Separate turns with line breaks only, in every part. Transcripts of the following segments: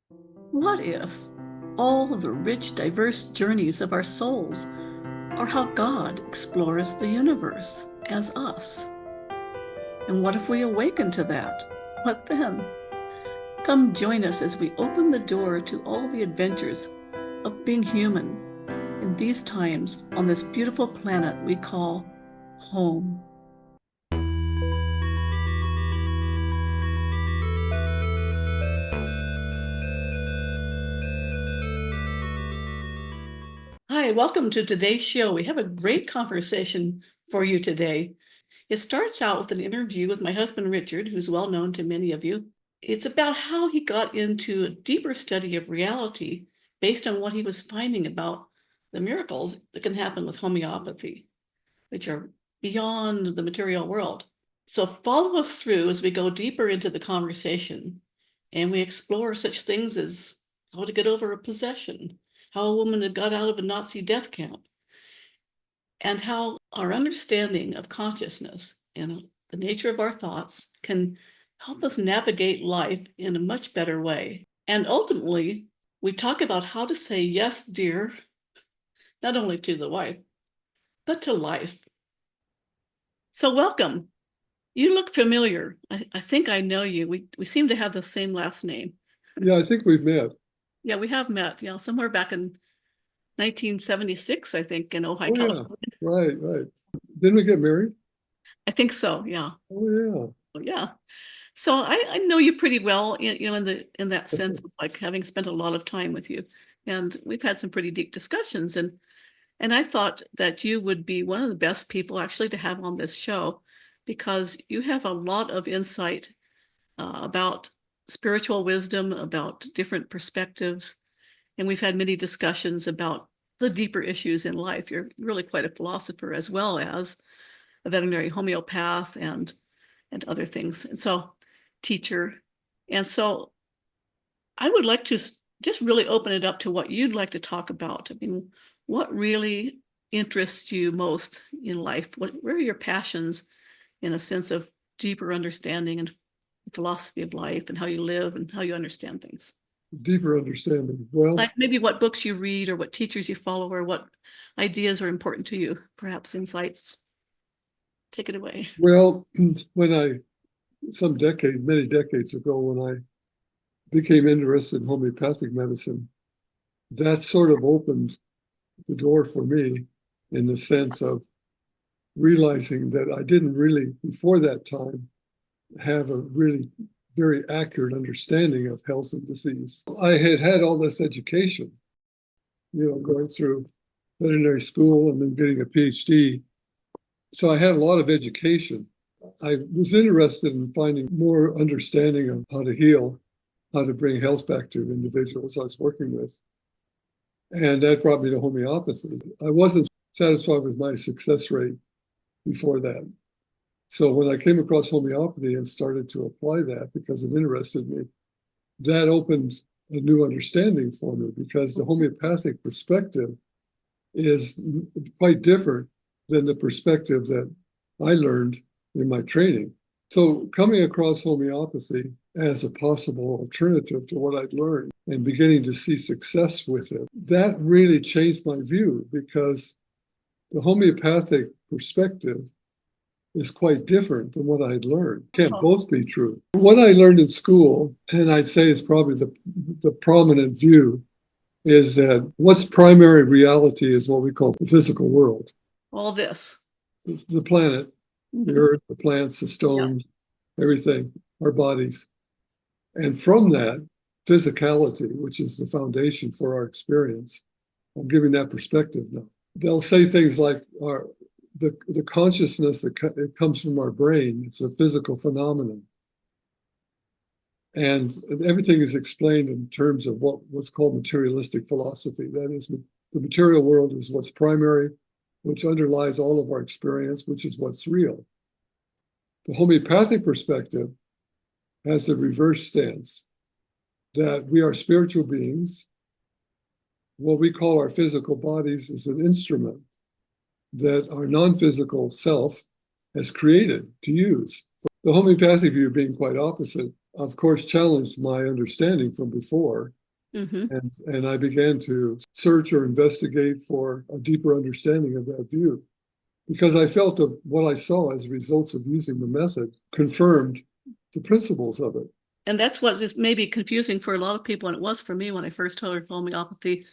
What if all the rich, diverse journeys of our souls are how God explores the universe as us? And what if we awaken to that? What then? Come join us as we open the door to all the adventures of being human in these times on this beautiful planet we call home. Hi, welcome to today's show. We have a great conversation for you today. It starts out with an interview with my husband, Richard, who's well known to many of you. It's about how he got into a deeper study of reality based on what he was finding about the miracles that can happen with homeopathy, which are beyond the material world. So follow us through as we go deeper into the conversation and we explore such things as how to get over a possession, how a woman had got out of a Nazi death camp, and how our understanding of consciousness and the nature of our thoughts can help us navigate life in a much better way. And ultimately, we talk about how to say yes, dear, not only to the wife, but to life. So welcome. You look familiar. I think I know you. We seem to have the same last name.
Yeah, I think we've met.
Yeah, we have met, somewhere back in 1976, I think, in Ojai,
Oh, yeah.
California.
Right. Didn't we get married?
I think so, yeah.
Oh,
Yeah. So I know you pretty well, in that
yeah.
sense of like having spent a lot of time with you. And we've had some pretty deep discussions. And I thought that you would be one of the best people actually to have on this show because you have a lot of insight about spiritual wisdom, about different perspectives. And we've had many discussions about the deeper issues in life. You're really quite a philosopher as well as a veterinary homeopath and other things. And so teacher. And so I would like to just really open it up to what you'd like to talk about. I mean, what really interests you most in life? Where are your passions in a sense of deeper understanding and philosophy of life and how you live and how you understand things?
Deeper understanding. Well,
Like maybe what books you read or what teachers you follow or what ideas are important to you, perhaps insights. Take it away.
well, many decades ago, when I became interested in homeopathic medicine, that sort of opened the door for me in the sense of realizing that I didn't really, before that time, have a really very accurate understanding of health and disease. I had had all this education, going through veterinary school and then getting a PhD. So I had a lot of education. I was interested in finding more understanding of how to heal, how to bring health back to individuals I was working with. And that brought me to homeopathy. I wasn't satisfied with my success rate before that. So when I came across homeopathy and started to apply that because it interested me, that opened a new understanding for me because the homeopathic perspective is quite different than the perspective that I learned in my training. So coming across homeopathy as a possible alternative to what I'd learned and beginning to see success with it, that really changed my view because the homeopathic perspective is quite different than what I had learned. Can't both be true. What I learned in school, and I'd say is probably the prominent view, is that what's primary reality is what we call the physical world.
All this.
The planet, the earth, the plants, the stones, everything, our bodies. And from that, physicality, which is the foundation for our experience, I'm giving that perspective now. They'll say things like the consciousness that it comes from our brain. It's a physical phenomenon. And everything is explained in terms of what's called materialistic philosophy. That is, the material world is what's primary, which underlies all of our experience, which is what's real. The homeopathic perspective has the reverse stance, that we are spiritual beings. What we call our physical bodies is an instrument that our non-physical self has created to use. The homeopathic view being quite opposite, of course, challenged my understanding from before
Hmm.
And I began to search or investigate for a deeper understanding of that view because I felt that what I saw as results of using the method confirmed the principles of it.
And that's what is maybe confusing for a lot of people, and it was for me when I first heard homeopathy,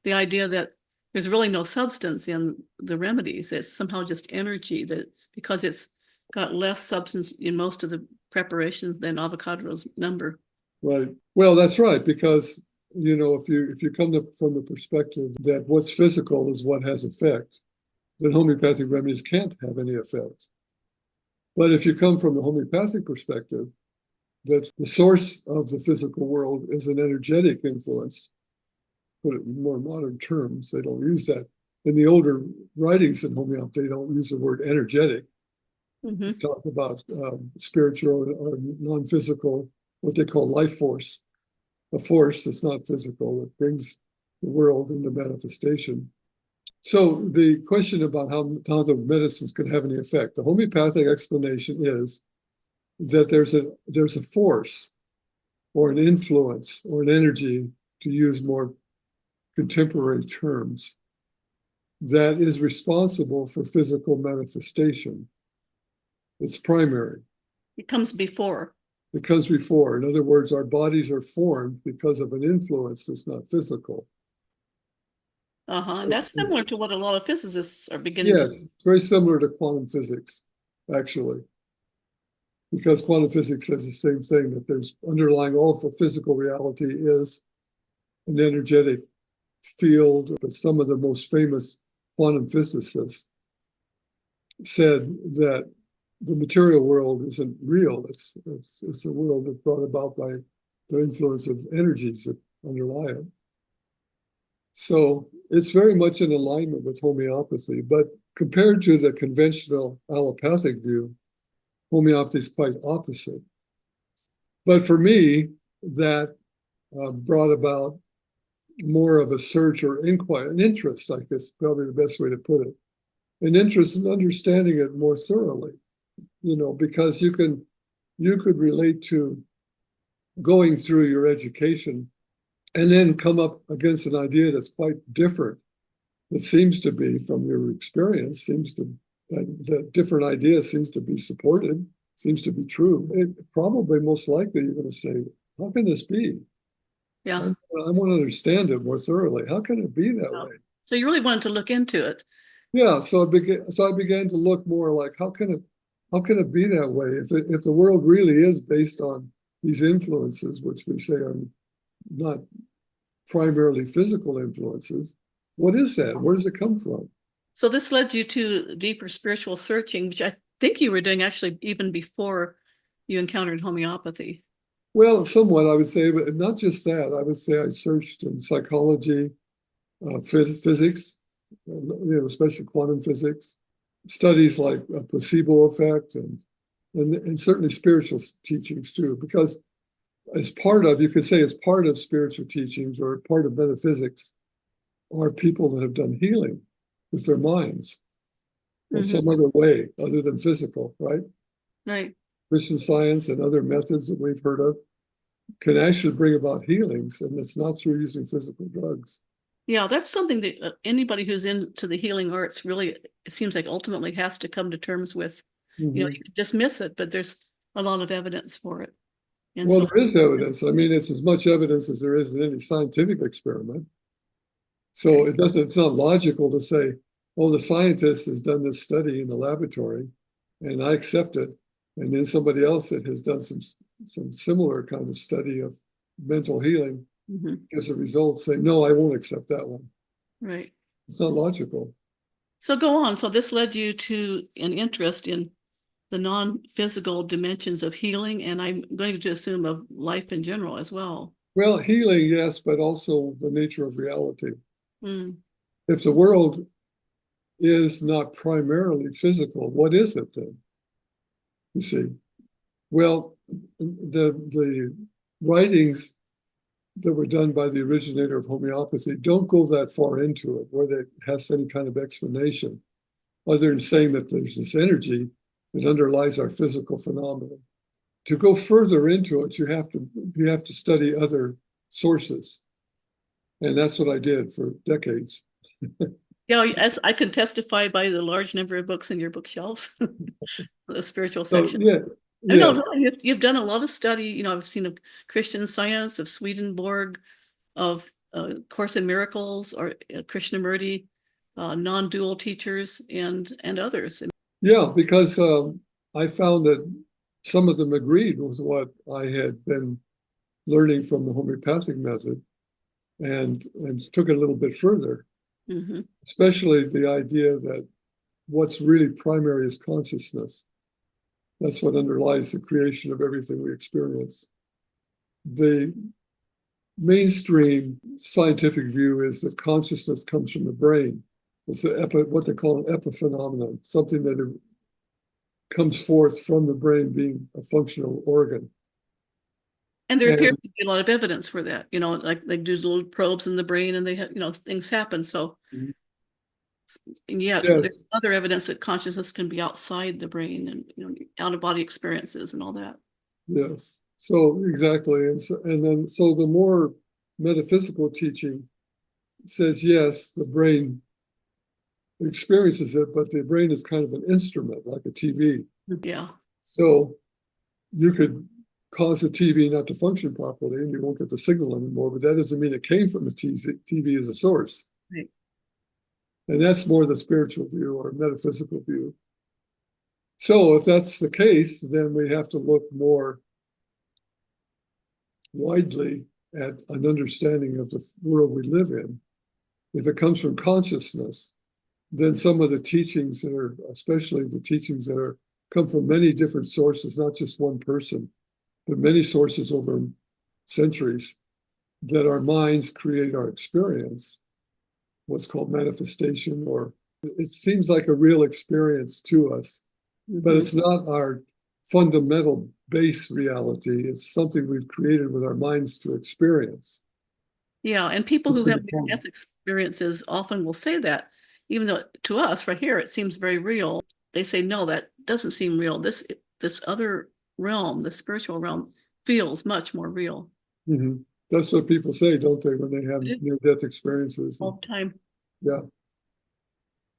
the idea that there's really no substance in the remedies. It's somehow just energy, that because it's got less substance in most of the preparations than avocado's number.
Right. Well, that's right, because if you come from the perspective that what's physical is what has effect, then homeopathic remedies can't have any effect. But if you come from the homeopathic perspective, that the source of the physical world is an energetic influence, put it in more modern terms, they don't use that. In the older writings in homeopathy, they don't use the word energetic.
Mm-hmm.
They talk about spiritual or non-physical, what they call life force, a force that's not physical, that brings the world into manifestation. So the question about how the medicines could have any effect, the homeopathic explanation is that there's a force or an influence or an energy, to use more contemporary terms, that is responsible for physical manifestation. It's primary.
It comes before.
It comes before. In other words, our bodies are formed because of an influence that's not physical.
Uh-huh. And that's similar to what a lot of physicists are beginning to
Yes, very similar to quantum physics, actually, because quantum physics says the same thing, that there's underlying all the physical reality is an energetic field. But some of the most famous quantum physicists said that the material world isn't real. It's a world that's brought about by the influence of energies that underlie it. So it's very much in alignment with homeopathy, but compared to the conventional allopathic view, homeopathy is quite opposite. But for me, that brought about more of a search or inquiry, an interest, I guess, probably the best way to put it, an interest in understanding it more thoroughly, because you could relate to going through your education and then come up against an idea that's quite different. It seems to be, from your experience, that different ideas seems to be supported, seems to be true. It probably most likely you're going to say, how can this be?
Yeah.
I want to understand it more thoroughly. How can it be that
Yeah.
way?
So you really wanted to look into it.
Yeah, so I began to look more like, how can it be that way? If the world really is based on these influences, which we say are not primarily physical influences, what is that? Where does it come from?
So this led you to deeper spiritual searching, which I think you were doing actually even before you encountered homeopathy.
Well, somewhat, I would say, but not just that. I would say I searched in psychology, physics, especially quantum physics, studies like a placebo effect, and certainly spiritual teachings too, because you could say as part of spiritual teachings or part of metaphysics are people that have done healing with their minds or
Mm-hmm.
some other way other than physical, right?
Right.
Christian Science and other methods that we've heard of can actually bring about healings, and it's not through using physical drugs.
Yeah, that's something that anybody who's into the healing arts really, it seems like ultimately has to come to terms with. You
Mm-hmm.
can dismiss it, but there's a lot of evidence for it. And
Well,
so,
there is evidence. I mean, it's as much evidence as there is in any scientific experiment. So it's not logical to say, oh, the scientist has done this study in the laboratory and I accept it. And then somebody else that has done some similar kind of study of mental healing
mm-hmm.
as a result say, no, I won't accept that one.
Right.
It's not logical.
So go on. So this led you to an interest in the non-physical dimensions of healing, and I'm going to assume of life in general as well.
Well, healing, yes, but also the nature of reality.
Mm.
If the world is not primarily physical, what is it then? You see, well, the writings that were done by the originator of homeopathy don't go that far into it, where it has any kind of explanation, other than saying that there's this energy that underlies our physical phenomena. To go further into it, you have to study other sources. And that's what I did for decades.
Yeah, as I can testify by the large number of books in your bookshelves, the spiritual
So
section.
yeah,
I know,
yes,
really, you've done a lot of study. I've seen of Christian Science, of Swedenborg, of Course in Miracles, or Krishnamurti, non-dual teachers, and others.
yeah, because I found that some of them agreed with what I had been learning from the homeopathic method, and took it a little bit further, especially the idea that what's really primary is consciousness. That's what underlies the creation of everything we experience. The mainstream scientific view is that consciousness comes from the brain. It's what they call an epiphenomenon, something that comes forth from the brain being a functional organ.
And there appears
And
to be a lot of evidence for that. Like they do little probes in the brain, and things happen. So, and yet there's
yes,
other evidence that consciousness can be outside the brain, and out of body experiences and all that.
yes. So exactly. And then the more metaphysical teaching says, yes, the brain experiences it, but the brain is kind of an instrument, like a TV.
Yeah.
So you could cause a TV not to function properly and you won't get the signal anymore, but that doesn't mean it came from the TV as a source.
Right.
And that's more the spiritual view or metaphysical view. So if that's the case, then we have to look more widely at an understanding of the world we live in. If it comes from consciousness, then some of the teachings that are, especially the teachings that are come from many different sources, not just one person, but many sources over centuries, that our minds create our experience, what's called manifestation, or it seems like a real experience to us, but it's not our fundamental base reality. It's something we've created with our minds to experience.
Yeah, and people
It's
who have
pretty cool.
near-death experiences often will say that, even though to us right here it seems very real. They say, no, that doesn't seem real. This other realm, the spiritual realm, feels much more real.
Mm-hmm. That's what people say, don't they, when they have near-death experiences?
All the time.
Yeah.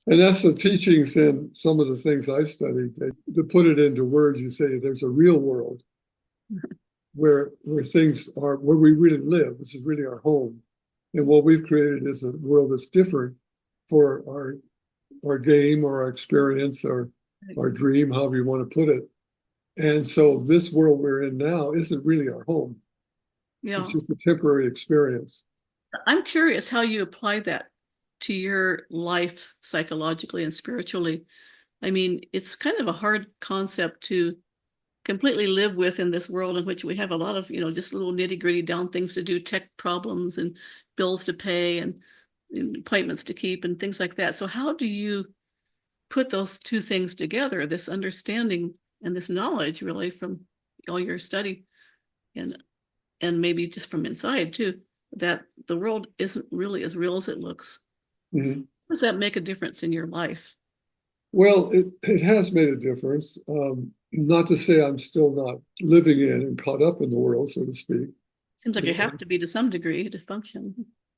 And that's the teachings in some of the things I've studied. To put it into words, you say there's a real world where things are, where we really live. This is really our home. And what we've created is a world that's different for our game or our experience or our dream, however you want to put it. And so this world we're in now isn't really our home.
Yeah.
It's just a temporary experience.
I'm curious how you apply that to your life psychologically and spiritually. I mean, it's kind of a hard concept to completely live with in this world in which we have a lot of, just little nitty-gritty down things to do, tech problems and bills to pay and appointments to keep and things like that. So how do you put those two things together, this understanding and this knowledge really from all your study and maybe just from inside too, that the world isn't really as real as it looks?
Mm-hmm.
Does that make a difference in your life?
Well, it has made a difference. Not to say I'm still not living in and caught up in the world, so to speak.
Seems like you have to be to some degree to function.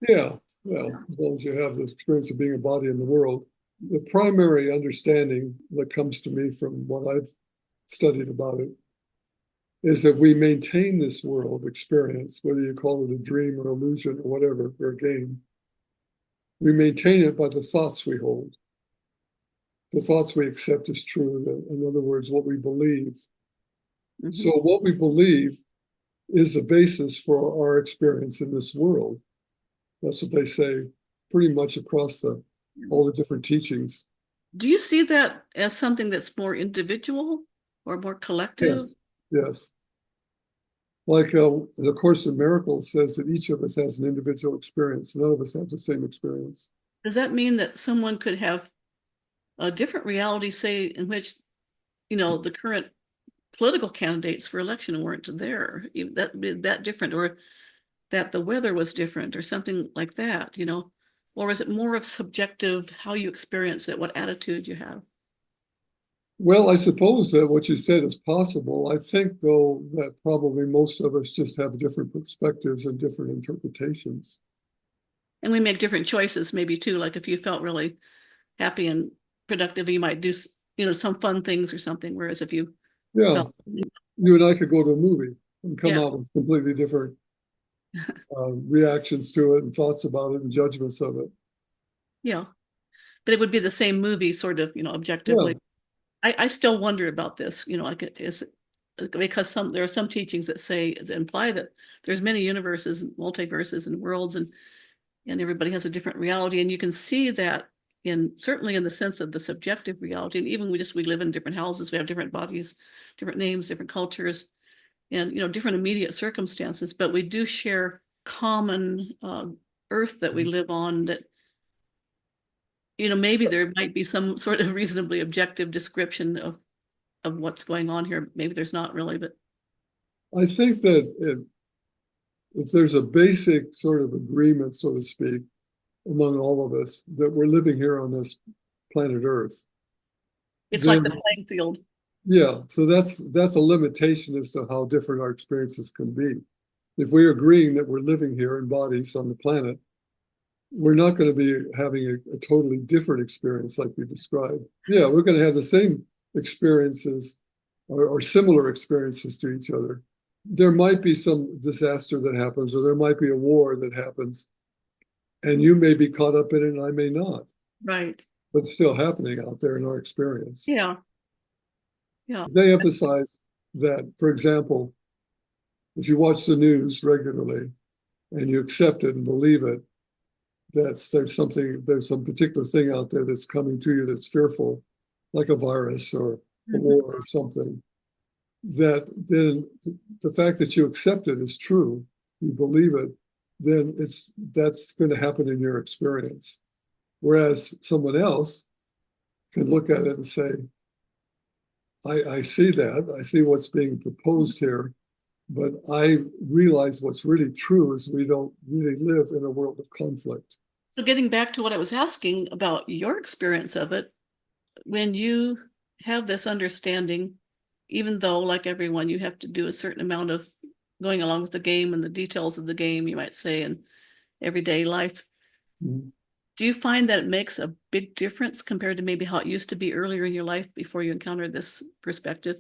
Yeah, well, as long as you have the experience of being a body in the world. The primary understanding that comes to me from what I've studied about it is that we maintain this world experience, whether you call it a dream or illusion or whatever, or a game. We maintain it by the thoughts we hold, the thoughts we accept as true, in other words, what we believe. So what we believe is the basis for our experience in this world. That's what they say pretty much across all the different teachings.
Do you see that as something that's more individual or more collective?
Yes, yes. Like the Course in Miracles says that each of us has an individual experience. None of us have the same experience.
Does that mean that someone could have a different reality, say, in which, the current political candidates for election weren't there, that different, or that the weather was different or something like that, or is it more of subjective, how you experience it, what attitude you have?
Well, I suppose that what you said is possible. I think, though, that probably most of us just have different perspectives and different interpretations.
And we make different choices maybe too. Like if you felt really happy and productive, you might do, some fun things or something. Whereas if you
Yeah,
felt,
you and I could go to a movie and come
yeah,
out with completely different reactions to it and thoughts about it and judgments of it.
yeah, but it would be the same movie sort of,
Yeah,
objectively. I still wonder about this, like it is because there are some teachings that imply that there's many universes, multiverses and worlds and everybody has a different reality. And you can see that certainly in the sense of the subjective reality. And even we live in different houses, we have different bodies, different names, different cultures, and, different immediate circumstances, but we do share common earth that we live on that, maybe there might be some sort of reasonably objective description of what's going on here. Maybe there's not really, but
I think that if there's a basic sort of agreement, so to speak, among all of us that we're living here on this planet Earth,
it's like
then
the playing field.
yeah, so that's a limitation as to how different our experiences can be. If we're agreeing that we're living here in bodies on the planet, we're not going to be having a totally different experience like we described. Yeah, we're going to have the same experiences or similar experiences to each other. There might be some disaster that happens, or there might be a war that happens, and you may be caught up in it and I may not,
Right.
but it's still happening out there in our experience.
Yeah. Yeah.
They emphasize that, for example, if you watch the news regularly and you accept it and believe it, there's some particular thing out there that's coming to you that's fearful, like a virus or a
Mhm.
war or something, that then the fact that you accept it is true, you believe it, then that's going to happen in your experience. Whereas someone else can look at it and say, I see that, I see what's being proposed here, but I realize what's really true is we don't really live in a world of conflict.
So getting back to what I was asking about your experience of it, when you have this understanding, even though, like everyone, you have to do a certain amount of going along with the game and the details of the game, you might say, in everyday life,
Mhm.
do you find that it makes a big difference compared to maybe how it used to be earlier in your life before you encountered this perspective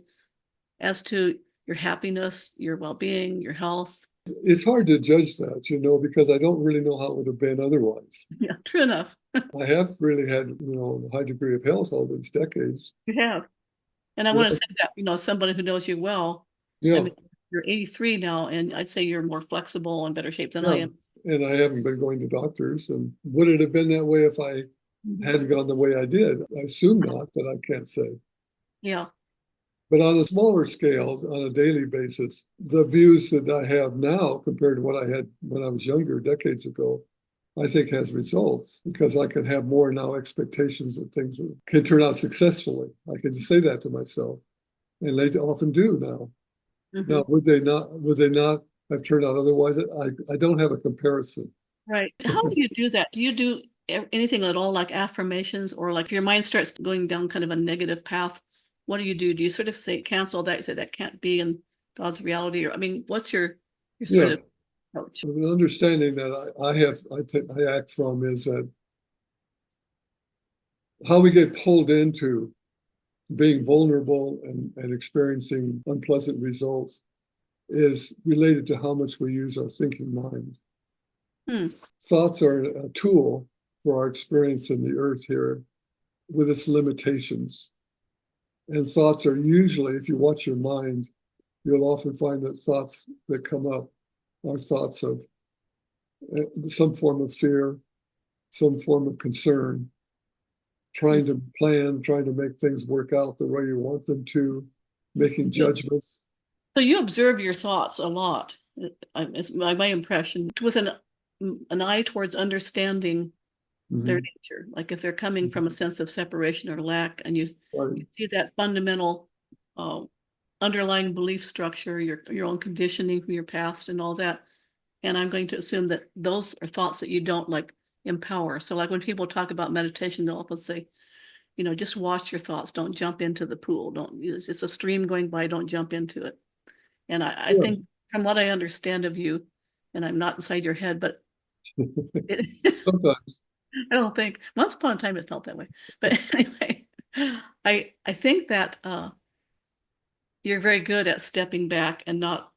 as to your happiness, your well-being, your health?
It's hard to judge that, because I don't really know how it would have been otherwise.
Yeah, true enough.
I have really had, a high degree of health all these decades.
You have. And I want to
Yeah,
say that, somebody who knows you well, I
yeah,
mean, you're 83 now, and I'd say you're more flexible and better shape than I
yeah.
am.
And I haven't been going to doctors. And would it have been that way if I
Mhm.
hadn't gone the way I did? I assume not, but I can't say.
Yeah.
But on a smaller scale, on a daily basis, the views that I have now compared to what I had when I was younger, decades ago, I think has results because I can have more now expectations that things can turn out successfully. I can just say that to myself, and they often do now.
Hmm.
Now, would they not have turned out otherwise? I don't have a comparison.
Right. How do you do that? Do you do anything at all like affirmations, or like if your mind starts going down kind of a negative path, what do you do? Do you sort of say cancel that, you say that can't be in God's reality? Or I mean, what's your sort
Yeah,
of approach?
the understanding that I act from is that how we get pulled into being vulnerable and experiencing unpleasant results is related to how much we use our thinking mind.
Hmm.
Thoughts are a tool for our experience in the earth here with its limitations. And thoughts are usually, if you watch your mind, you'll often find that thoughts that come up are thoughts of some form of fear, some form of concern, trying to plan, trying to make things work out the way you want them to, making
Yeah.
judgments.
So you observe your thoughts a lot. It's my impression, with an eye towards understanding their
Mhm.
nature. Like if they're coming from a sense of separation or lack, and you
Right.
see that fundamental uh, underlying belief structure, your own conditioning from your past and all that. And I'm going to assume that those are thoughts that you don't like empower. So like when people talk about meditation, they'll often say, just watch your thoughts. Don't jump into the pool. Don't, it's a stream going by. Don't jump into it. And I
Yeah.
think from what I understand of you, and I'm not inside your head, but It,
Sometimes.
I don't think once upon a time it felt that way. But anyway, I think that you're very good at stepping back and not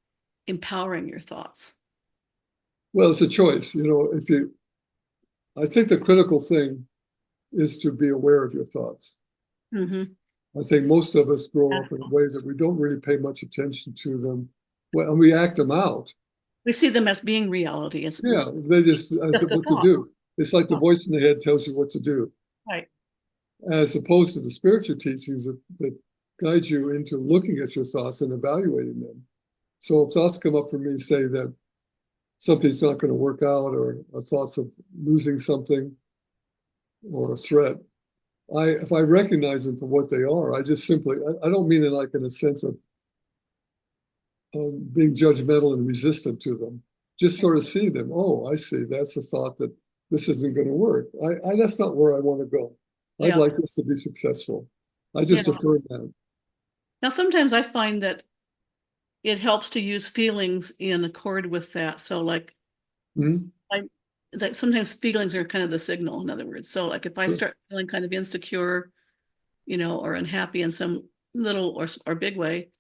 empowering your thoughts.
Well, it's a choice. I think the critical thing is to be aware of your thoughts.
Mm-hmm.
I think most of us grow up in a way that we don't really pay much attention to them. Well, and we act them out.
We see them as being reality. It's
Yeah, they just as
just a
what to
thought.
do. It's like the
Oh,
voice in the head tells you what to do,
right.
as opposed to the spiritual teachings that guide you into looking at your thoughts and evaluating them. So if thoughts come up for me, say that something's not going to work out, or thoughts of losing something or a threat, if I recognize them for what they are, I just simply, I don't mean it like in a sense of being judgmental and resistant to them. Just sort of see them. Oh, I see. That's a thought that this isn't going to work. That's not where I want to go. I'd
Yeah.
like this to be successful. I
Yeah.
just affirm that.
Now, sometimes I find that it helps to use feelings in accord with that. So, like,
Mhm.
I, it's like sometimes feelings are kind of the signal, in other words. So, like, if I
Sure.
start feeling kind of insecure, or unhappy in some little or big way,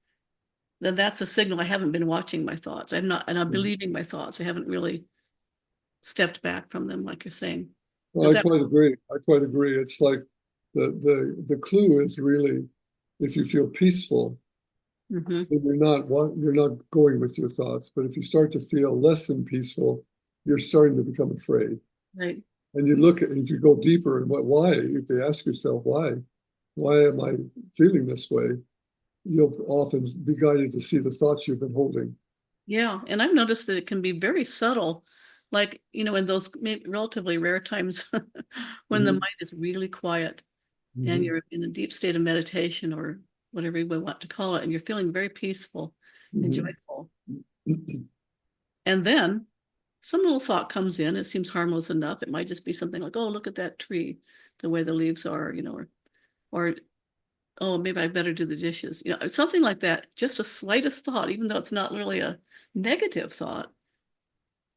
then that's a signal I haven't been watching my thoughts. And I'm
Mhm.
believing my thoughts. I haven't really stepped back from them, like you're saying.
Well,
Does
I
that?
quite agree. I quite agree. It's like the clue is really, if you feel peaceful,
Mhm.
then you're not going with your thoughts. But if you start to feel less than peaceful, you're starting to become afraid.
Right.
And you look at, if you go deeper and why, if you ask yourself why am I feeling this way? You'll often be guided to see the thoughts you've been holding.
Yeah. And I've noticed that it can be very subtle, like, in those relatively rare times when the
Mhm.
mind is really quiet and
Mhm.
you're in a deep state of meditation or whatever you want to call it, and you're feeling very peaceful and
Mhm.
joyful. And then some little thought comes in. It seems harmless enough. It might just be something like, oh, look at that tree, the way the leaves are, or oh, maybe I better do the dishes, something like that. Just a slightest thought, even though it's not really a negative thought,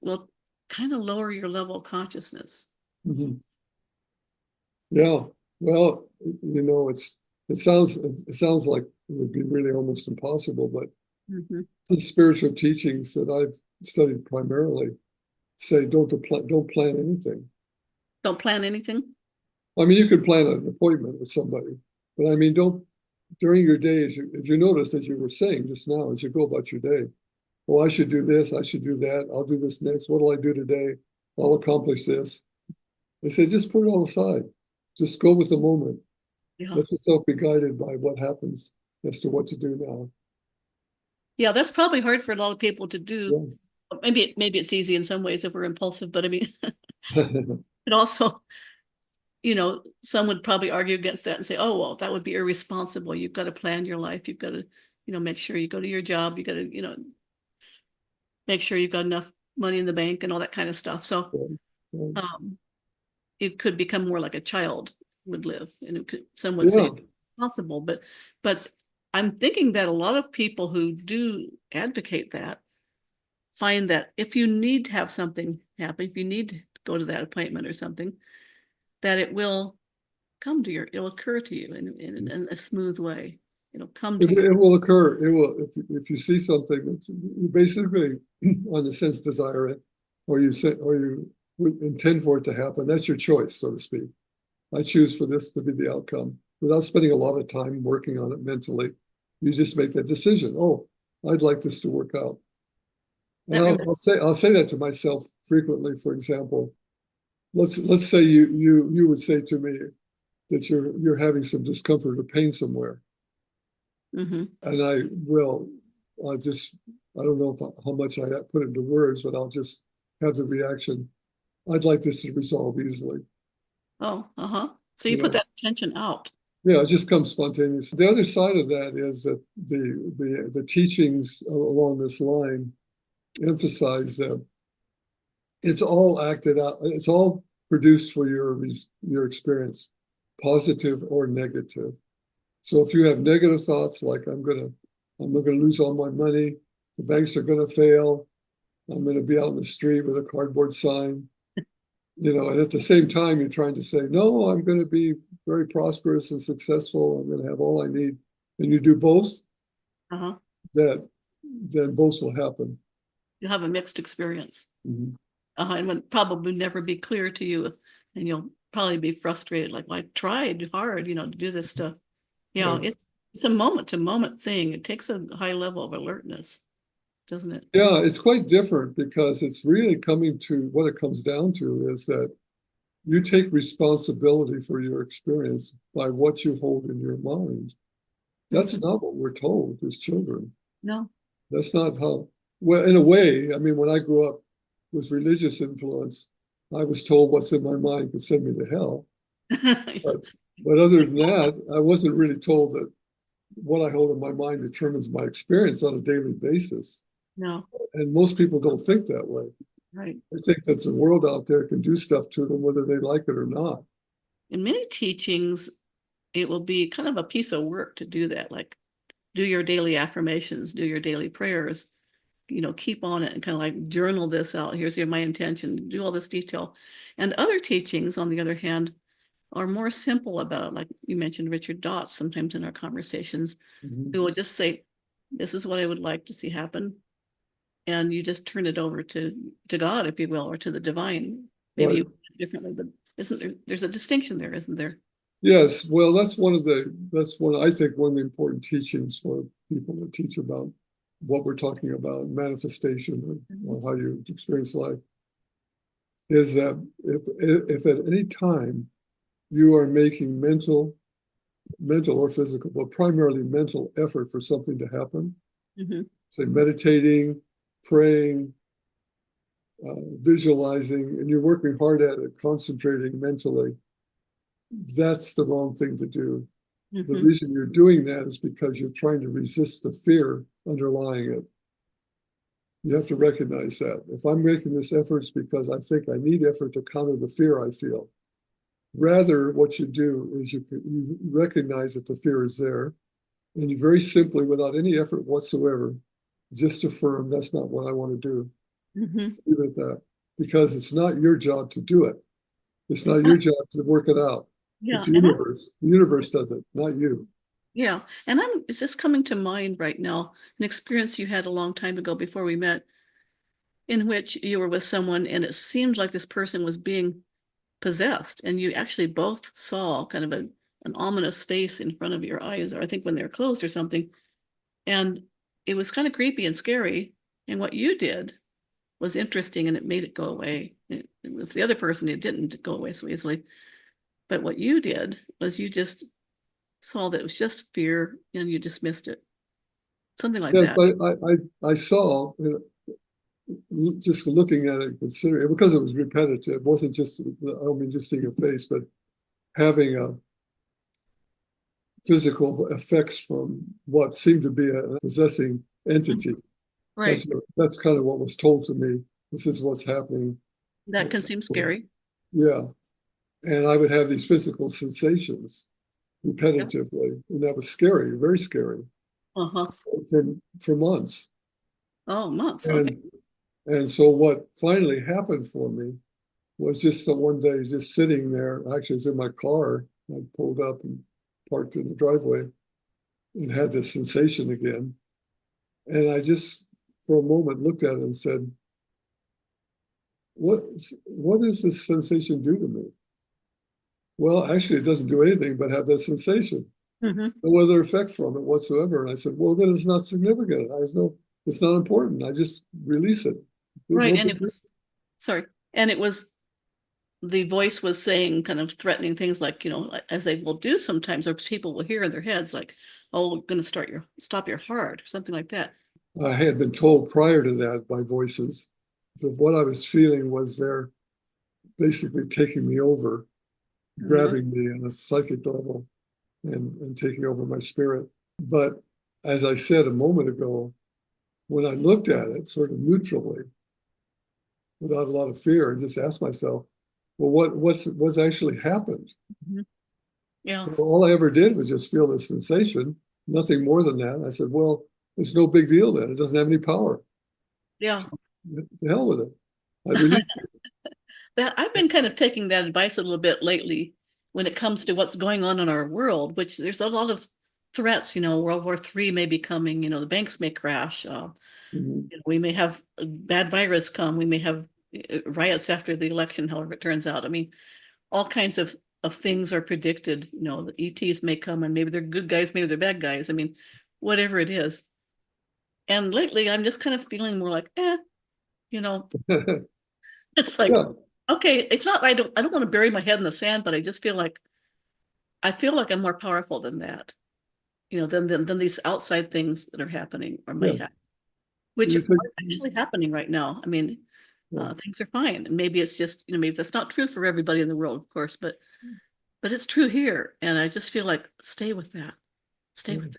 will kind of lower your level of consciousness.
Mhm. Yeah. Well, it sounds like it would be really almost impossible, but
Mhm.
the spiritual teachings that I've studied primarily say don't plan anything.
Don't plan anything.
I mean, you could plan an appointment with somebody, but I mean, don't during your day, as you notice, as you were saying just now, as you go about your day, well, I should do this, I should do that, I'll do this next. What will I do today? I'll accomplish this. They say, just put it all aside. Just go with the moment.
Yeah.
Let yourself be guided by what happens as to what to do now.
Yeah, that's probably hard for a lot of people to do.
Yeah.
Maybe it's easy in some ways if we're impulsive, but I mean, it also, some would probably argue against that and say, oh, well, that would be irresponsible. You've got to plan your life. You've got to, make sure you go to your job. You got to, make sure you've got enough money in the bank and all that kind of stuff. So um, it could become more like a child would live, and some would say
Yeah.
it's possible, but I'm thinking that a lot of people who do advocate that find that if you need to have something happen, if you need to go to that appointment or something, that it'll occur to you in a smooth way. It'll come to you.
It will occur. It will if you see something that's you basically, on the sense, desire it, or you intend for it to happen. That's your choice, so to speak. I choose for this to be the outcome without spending a lot of time working on it mentally. You just make that decision. Oh, I'd like this to work out, and
That reminds
I'll say that to myself frequently. For example, let's say you would say to me that you're having some discomfort or pain somewhere.
hmm
And I just, I don't know how much I put into words, but I'll just have the reaction. I'd like this to resolve easily.
Oh, uh-huh. So you
You
put
know,
that intention out.
yeah, it just comes spontaneous. The other side of that is that the teachings along this line emphasize that it's all acted out. It's all produced for your experience, positive or negative. So if you have negative thoughts like I'm gonna lose all my money, the banks are gonna fail, I'm gonna be out in the street with a cardboard sign, and at the same time, you're trying to say, no, I'm going to be very prosperous and successful. I'm going to have all I need. And you do both,
Uh-huh.
that then both will happen.
You'll have a mixed experience.
Mhm.
And it would probably never be clear to you. And you'll probably be frustrated, like, well, I tried hard, to do this stuff. Yeah,
Right.
it's a moment to moment thing. It takes a high level of alertness, doesn't it?
Yeah, it's quite different because it's really coming to what it comes down to is that you take responsibility for your experience by what you hold in your mind. That's
Mhm.
not what we're told as children.
No.
That's not how, well, in a way, I mean, when I grew up with religious influence, I was told what's in my mind could send me to hell. But, but other than that, I wasn't really told that what I hold in my mind determines my experience on a daily basis.
No,
And most people don't think that way.
right.
They think that the world out there can do stuff to them whether they like it or not.
In many teachings, it will be kind of a piece of work to do that, like do your daily affirmations, do your daily prayers, keep on it and kind of like journal this out. Here's my intention, do all this detail. And other teachings, on the other hand, are more simple about it. Like you mentioned Richard Dotz sometimes in our conversations,
Mhm.
who will just say, this is what I would like to see happen. And you just turn it over to God, if you will, or to the divine. Maybe
Right.
you differently, but isn't there's a distinction there, isn't there?
Yes, well, that's one, I think, one of the important teachings for people to teach about what we're talking about, manifestation, or how you experience life, is that if at any time you are making mental or physical, but primarily mental effort for something to happen,
Mm-hmm.
say meditating, praying, visualizing, and you're working hard at it, concentrating mentally, that's the wrong thing to do. The
Mm-hmm.
reason you're doing that is because you're trying to resist the fear underlying it. You have to recognize that. If I'm making this effort, it's because I think I need effort to counter the fear I feel. Rather, what you do is you recognize that the fear is there, and you very simply, without any effort whatsoever, just affirm that's not what I want to do.
Mm-hmm.
Leave it at that. Because it's not your job to do it. It's not your job to work it out. It's
Yeah,
the
and
universe. The universe does it, not you.
yeah, and it's just coming to mind right now, an experience you had a long time ago before we met, in which you were with someone and it seemed like this person was being possessed, and you actually both saw kind of an ominous face in front of your eyes, or I think when they were closed or something, and it was kind of creepy and scary. And what you did was interesting, and it made it go away. With the other person, it didn't go away so easily. But what you did was you just saw that it was just fear, and you dismissed it, something like
Yes,
that.
I saw, just looking at it, considering because it was repetitive, it wasn't just, I don't mean just seeing a face, but having a physical effects from what seemed to be a possessing entity.
Right.
That's kind of what was told to me. This is what's happening.
That can seem scary.
Yeah. And I would have these physical sensations
Yeah.
repetitively. And that was scary, very scary
Uh-huh.
for months.
Oh, months. Okay.
And so what finally happened for me was just so one day just sitting there. Actually, it was in my car. I pulled up and parked in the driveway and had this sensation again. And I just, for a moment, looked at it and said, what does this sensation do to me? Well, actually, it doesn't do anything but have that sensation.
Hmm.
No other effect from it whatsoever. And I said, well, then it's not significant. It's not important. I just release it.
Right.
No
And
big
it
deal.
was, sorry. And it was, the voice was saying kind of threatening things like, as they will do sometimes, or people will hear in their heads like, oh, we're going to stop your heart or something like that.
I had been told prior to that by voices that what I was feeling was they're basically taking me over,
Uh-huh.
grabbing me on a psychic level and taking over my spirit. But as I said a moment ago, when I looked at it sort of neutrally, without a lot of fear, and just asked myself, well, what's actually happened?
Mhm. Yeah.
Well, all I ever did was just feel this sensation, nothing more than that. I said, well, it's no big deal then. It doesn't have any power.
Yeah.
So, to hell with it. I released it.
that I've been kind of taking that advice a little bit lately when it comes to what's going on in our world, which there's a lot of threats, World War III may be coming, the banks may crash.
Mhm.
We may have a bad virus come. We may have riots after the election, however it turns out. I mean, all kinds of things are predicted. The ETs may come and maybe they're good guys, maybe they're bad guys. I mean, whatever it is. And lately, I'm just kind of feeling more like, you know, it's like,
Yeah,
okay, it's not, I don't want to bury my head in the sand, but I just I feel like I'm more powerful than that, than these outside things that are happening or may
yeah.
happen, which
You
are
think,
actually happening right now. I mean,
yeah,
things are fine. And maybe it's just, maybe that's not true for everybody in the world, of course, but it's true here. And I just feel like stay with that. Stay
yeah.
with that.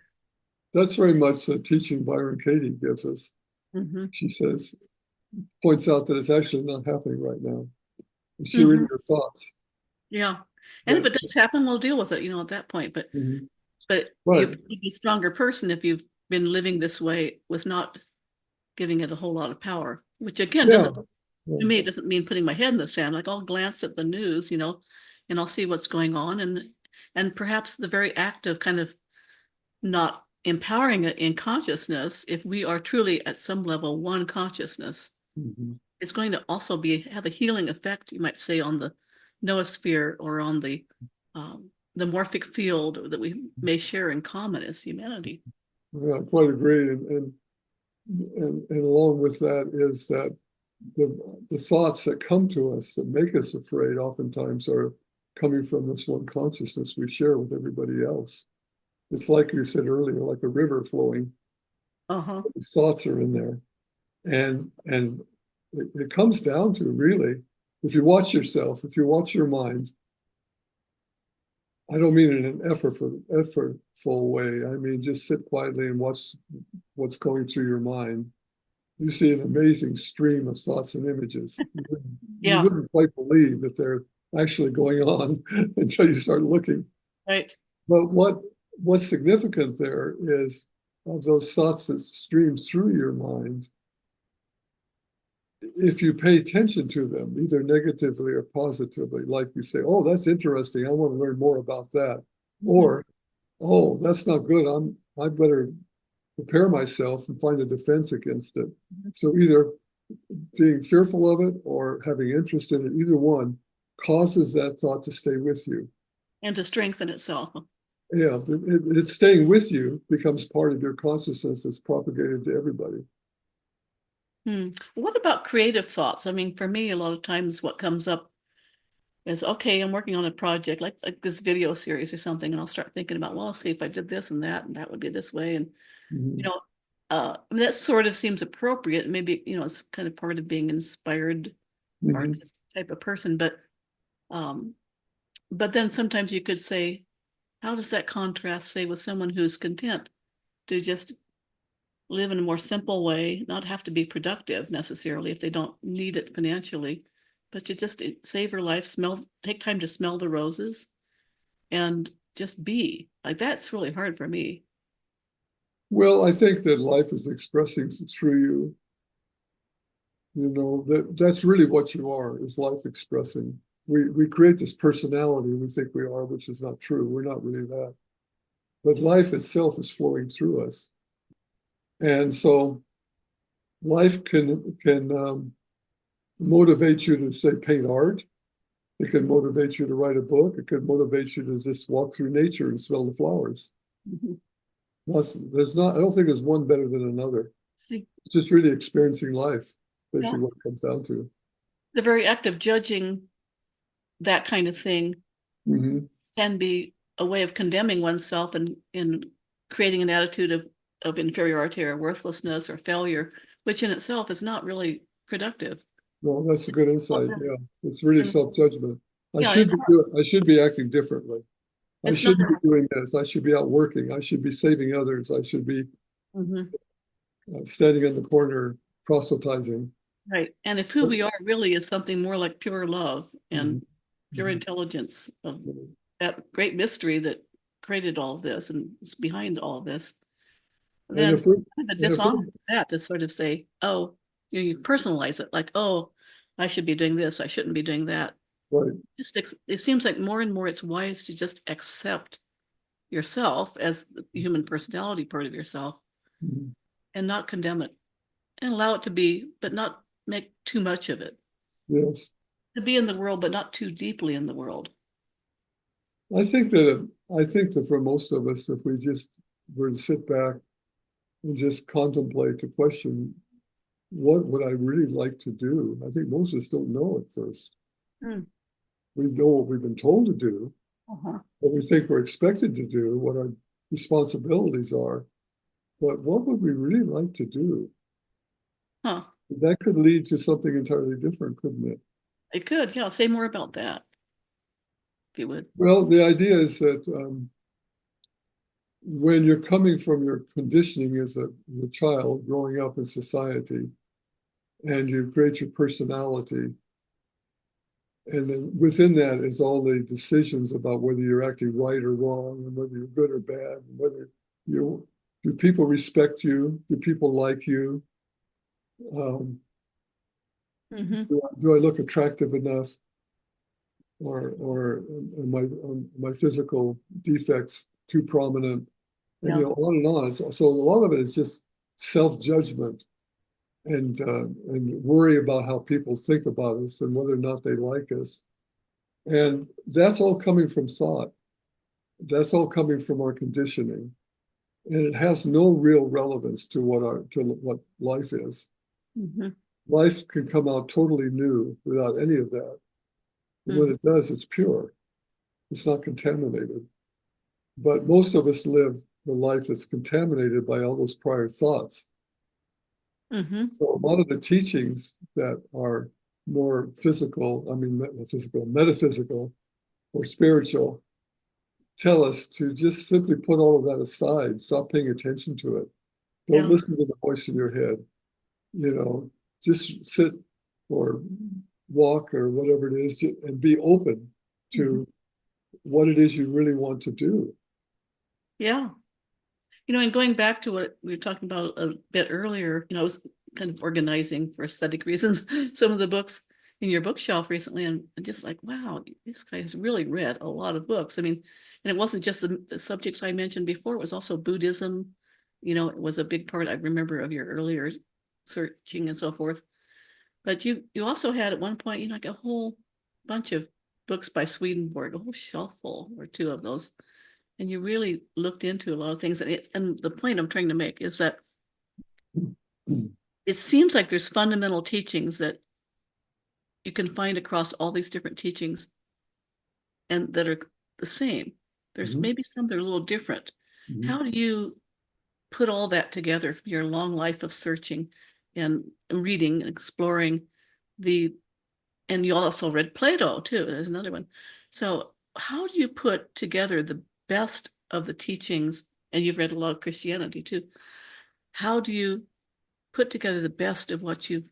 That's very much the teaching Byron Katie gives us.
Hmm.
She says, points out that it's actually not happening right now. It's you in
Hmm.
your thoughts.
Yeah. And if
That,
it does happen, we'll deal with it, at that point.
mhm.
But
Right.
you'd be a stronger person if you've been living this way with not giving it a whole lot of power, which again
Yeah.
doesn't,
Yeah.
to me, it doesn't mean putting my head in the sand. Like I'll glance at the news, and I'll see what's going on. And perhaps the very act of kind of not empowering it in consciousness, if we are truly at some level one consciousness,
Mhm.
it's going to also have a healing effect, you might say, on the noosphere or on the morphic field that we may share in common as humanity.
Yeah, I quite agree. And along with that is that the thoughts that come to us that make us afraid oftentimes are coming from this one consciousness we share with everybody else. It's like you said earlier, like a river flowing.
Uh-huh.
These thoughts are in there. And it comes down to really, if you watch yourself, if you watch your mind, I don't mean in an effortful way. I mean just sit quietly and watch what's going through your mind. You see an amazing stream of thoughts and images. You
Yeah,
wouldn't quite believe that they're actually going on until you start looking.
right.
But what's significant there is of those thoughts that stream through your mind, if you pay attention to them, either negatively or positively, like you say, oh, that's interesting. I want to learn more about that.
Mhm.
Or, oh, that's not good. I better prepare myself and find a defense against it. So either being fearful of it or having interest in it, either one causes that thought to stay with you.
And to strengthen itself.
Yeah, it's staying with you becomes part of your consciousness that's propagated to everybody.
Hmm. What about creative thoughts? I mean, for me, a lot of times what comes up is, okay, I'm working on a project like this video series or something, and I'll start thinking about, well, I'll see if I did this and that would be this way. And, you
Mhm.
know, I mean, that sort of seems appropriate. Maybe, it's kind of part of being an inspired
Mhm.
artistic type of person. Um, but then sometimes you could say, how does that contrast, say, with someone who's content to just live in a more simple way, not have to be productive necessarily if they don't need it financially, but to just savor life, take time to smell the roses and just be. Like that's really hard for me.
Well, I think that life is expressing through you. You know, that's really what you are, is life expressing. We create this personality we think we are, which is not true. We're not really that. But life itself is flowing through us. And so life can motivate you to say paint art. It can motivate you to write a book. It could motivate you to just walk through nature and smell the flowers.
Mhm.
There's not, I don't think there's one better than another.
See,
It's just really experiencing life,
yeah,
basically what it comes down to.
the very act of judging that kind of thing
Hmm.
can be a way of condemning oneself and creating an attitude of inferiority or worthlessness or failure, which in itself is not really productive.
Well, that's a good insight.
Okay.
Yeah, it's really
And
self-judgment.
yeah, it's
I should be acting differently. I
it's not.
shouldn't be doing this. I should be out working. I should be saving others. I should be
Mhm.
standing in the corner proselytizing.
Right. And if who we are really is something more like pure love and
Mhm.
pure
Mhm.
intelligence of that great mystery that created all of this and is behind all of this,
And
then
if we
kind of a
and if we
dishonest to that to sort of say, oh, you personalize it like, oh, I should be doing this, I shouldn't be doing that.
Right.
It seems like more and more it's wise to just accept yourself as the human personality part of yourself
Mhm.
and not condemn it and allow it to be, but not make too much of it.
Yes.
To be in the world, but not too deeply in the world.
I think that for most of us, if we just were to sit back and just contemplate the question, what would I really like to do? I think most of us don't know at first.
Mm.
We know what we've been told to do,
Uh-huh.
what we think we're expected to do, what our responsibilities are. But what would we really like to do?
Huh.
That could lead to something entirely different, couldn't it?
It could. Yeah. Say more about that, if you would.
Well, the idea is that when you're coming from your conditioning as a child growing up in society, and you create your personality, and then within that is all the decisions about whether you're acting right or wrong, and whether you're good or bad, and whether you do people respect you, do people like you, um,
Mm-hmm.
do I look attractive enough, or my physical defects too prominent, and
Yeah.
on and on. So a lot of it is just self-judgment and worry about how people think about us and whether or not they like us. And that's all coming from thought. That's all coming from our conditioning. And it has no real relevance to what life is.
Mm-hmm.
Life can come out totally new without any of that. And when
Mm-hmm.
it does, it's pure. It's not contaminated. But most of us live the life that's contaminated by all those prior thoughts.
Mm-hmm.
So a lot of the teachings that are more physical, I mean, physical, metaphysical, or spiritual, tell us to just simply put all of that aside, stop paying attention to it. Don't
Yeah.
listen to the voice in your head. You know, just sit or walk or whatever it is and be open
Mm-hmm.
to what it is you really want to do.
Yeah. And going back to what we were talking about a bit earlier, I was kind of organizing for aesthetic reasons some of the books in your bookshelf recently, and just like, wow, this guy has really read a lot of books. I mean, and it wasn't just the subjects I mentioned before, it was also Buddhism. It was a big part, I remember, of your earlier searching and so forth. But you also had at one point, like a whole bunch of books by Swedenborg, a whole shelf full or two of those, and you really looked into a lot of things. And the point I'm trying to make is that it seems like there's fundamental teachings that you can find across all these different teachings and that are the same. There's
Mhm,
maybe some that are a little different.
mhm.
How do you put all that together from your long life of searching and reading and exploring the and you also read Plato too. There's another one. So how do you put together the best of the teachings? And you've read a lot of Christianity too. How do you put together the best of what you've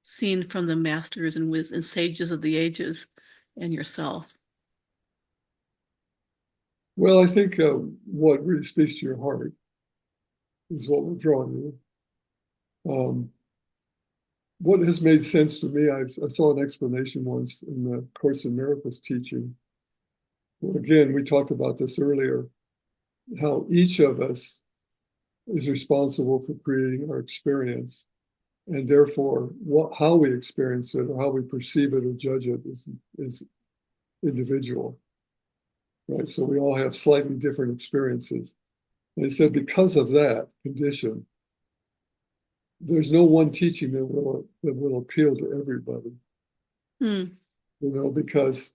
seen from the masters and sages of the ages and yourself?
Well, I think what really speaks to your heart is what will draw you. Um, what has made sense to me, I saw an explanation once in the Course in Miracles teaching. Well, again, we talked about this earlier, how each of us is responsible for creating our experience. And therefore, how we experience it or how we perceive it or judge it is individual, right? So we all have slightly different experiences. And he said, because of that condition, there's no one teaching that will appeal to everybody,
Hmm.
because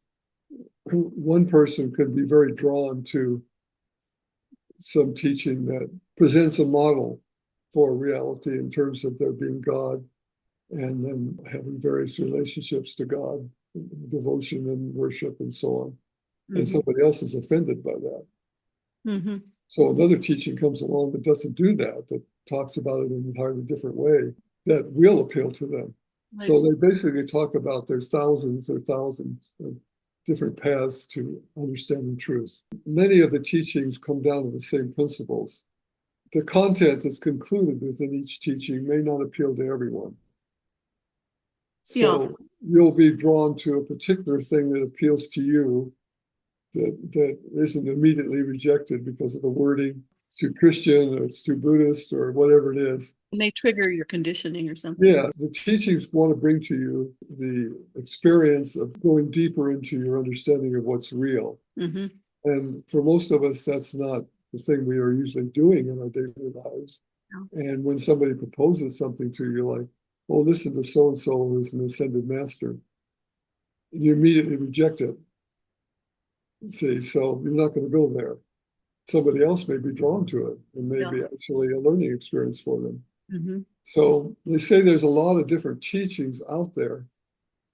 one person could be very drawn to some teaching that presents a model for reality in terms of there being God and then having various relationships to God, devotion and worship and so on. And
Mm-hmm.
somebody else is offended by that.
Mm-hmm.
So another teaching comes along that doesn't do that, that talks about it in an entirely different way that will appeal to them.
Right.
So they basically talk about there's thousands or thousands of different paths to understanding truth. Many of the teachings come down to the same principles. The content that's concluded within each teaching may not appeal to everyone.
Yeah.
So you'll be drawn to a particular thing that appeals to you that isn't immediately rejected because of the wording. It's too Christian or it's too Buddhist or whatever it is.
It may trigger your conditioning or something.
Yeah, the teachings want to bring to you the experience of going deeper into your understanding of what's real.
Mm-hmm.
And for most of us, that's not the thing we are usually doing in our daily lives.
Yeah.
And when somebody proposes something to you, like, oh, listen to so and so who's an ascended master, you immediately reject it. See, so you're not going to go there. Somebody else may be drawn to it and may
Yeah.
be actually a learning experience for them.
Mm-hmm.
So they say there's a lot of different teachings out there,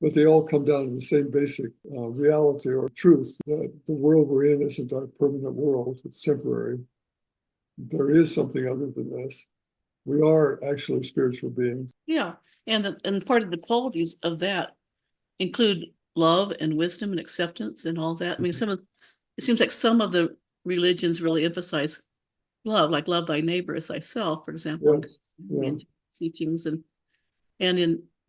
but they all come down to the same basic reality or truth that the world we're in isn't our permanent world. It's temporary. There is something other than this. We are actually spiritual beings.
Yeah. And part of the qualities of that include love and wisdom and acceptance and all that. I mean, it seems like some of the religions really emphasize love, like love thy neighbor as thyself, for example, in
Yes.
the
Yeah.
teachings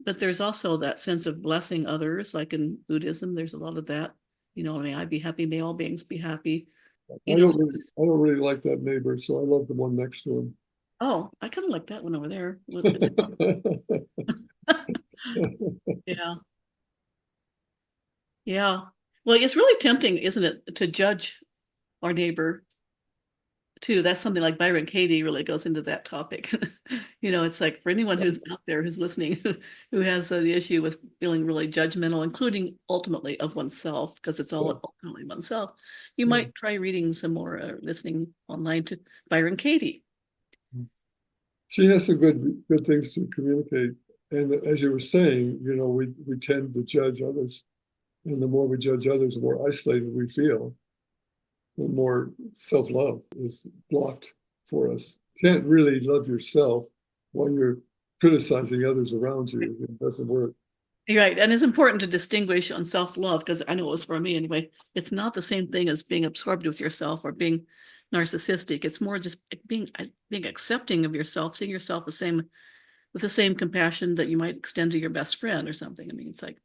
but there's also that sense of blessing others, like in Buddhism, there's a lot of that. May I be happy, may all beings be happy.
I don't really, I don't really like that neighbor, so I love the one next to him.
Oh, I kind of like that one over there. Yeah. Yeah. Well, it's really tempting, isn't it, to judge our neighbor too. That's something like Byron Katie really goes into that topic. It's like for anyone who's out there who's listening, who has the issue with feeling really judgmental, including ultimately of oneself, because it's all ultimately oneself, you might try reading some more, listening online to Byron Katie.
She has some good things to communicate. And as you were saying, we tend to judge others. And the more we judge others, the more isolated we feel. The more self-love is blocked for us. You can't really love yourself while you're criticizing others around you. It doesn't work.
You're right. And it's important to distinguish on self-love, because I know it was for me anyway. It's not the same thing as being absorbed with yourself or being narcissistic. It's more just being accepting of yourself, seeing yourself with the same compassion that you might extend to your best friend or something. I mean, it's like